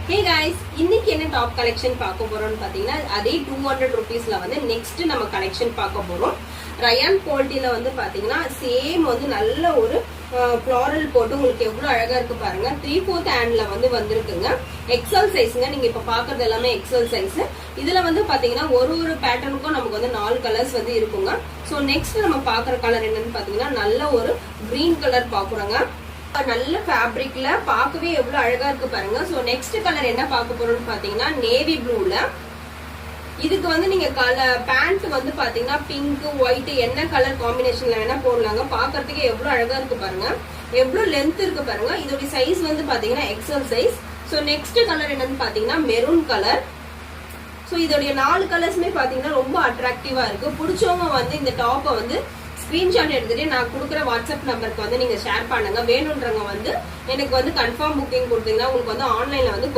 Hey guys, இன்னைக்கு என்ன top collection பார்க்க போறோம்னு பாத்தீங்கன்னா அதே 200 ரூபீஸ்ல வந்து நெக்ஸ்ட் நம்ம கலெக்ஷன் பார்க்க போறோம். ரயான் குவாலிட்டில வந்து பாத்தீங்கன்னா சேம் வந்து நல்ல ஒரு ஃப்ளாரல் போட்டு உங்களுக்கு எவ்வளவு அழகா இருக்கு பாருங்க. 3/4 ஹேண்ட்ல வந்து வந்திருக்குங்க. எக்ஸல் சைஸ்ங்க. நீங்க இப்ப பாக்குறது எல்லாமே எக்ஸல் சைஸ். இதுல வந்து பாத்தீங்கன்னா ஒரு பேட்டர்னுக்கும் நமக்கு வந்து 4 கலர்ஸ் வந்து இருக்குங்க. சோ நெக்ஸ்ட் நம்ம பாக்குற கலர் என்னன்னு பாத்தீங்கன்னா நல்ல ஒரு கிரீன் கலர் பாக்குறோங்க. நல்ல ஃபேப்ரிக்ல பார்க்கவே எவ்வளவு அழகா இருக்கு பாருங்க. சோ நெக்ஸ்ட் கலர் என்ன பார்க்க போறோம்னு பாத்தீங்கன்னா நேவி ப்ளூல. இதுக்கு வந்து நீங்க பேண்ட் வந்து பாத்தீங்கன்னா பிங்க் ஒயிட் என்ன கலர் காம்பினேஷன்ல வேணா போடலாங்க. பாக்குறதுக்கு எவ்வளவு அழகா இருக்கு பாருங்க. எவ்வளவு லென்த் இருக்கு பாருங்க. இதோட சைஸ் வந்து பாத்தீங்கன்னா XL size. So next colour என்னன்னு பாத்தீங்கன்னா மெரூன் கலர். சோ இதோடைய 4 கலர்ஸ்மே பாத்தீங்கன்னா ரொம்ப அட்ராக்டிவா இருக்கு. பிடிச்சவங்க வந்து இந்த டாப்பை வந்து ஸ்கிரீன்ஷாட் எடுத்துட்டு நான் கொடுக்குற வாட்ஸ்அப் நம்பருக்கு வந்து நீங்க ஷேர் பண்ணுங்க. வேணும்ன்றவங்க வந்து எனக்கு வந்து கன்ஃபார்ம் புக்கிங் கொடுத்தீங்கன்னா உங்களுக்கு வந்து ஆன்லைன்ல வந்து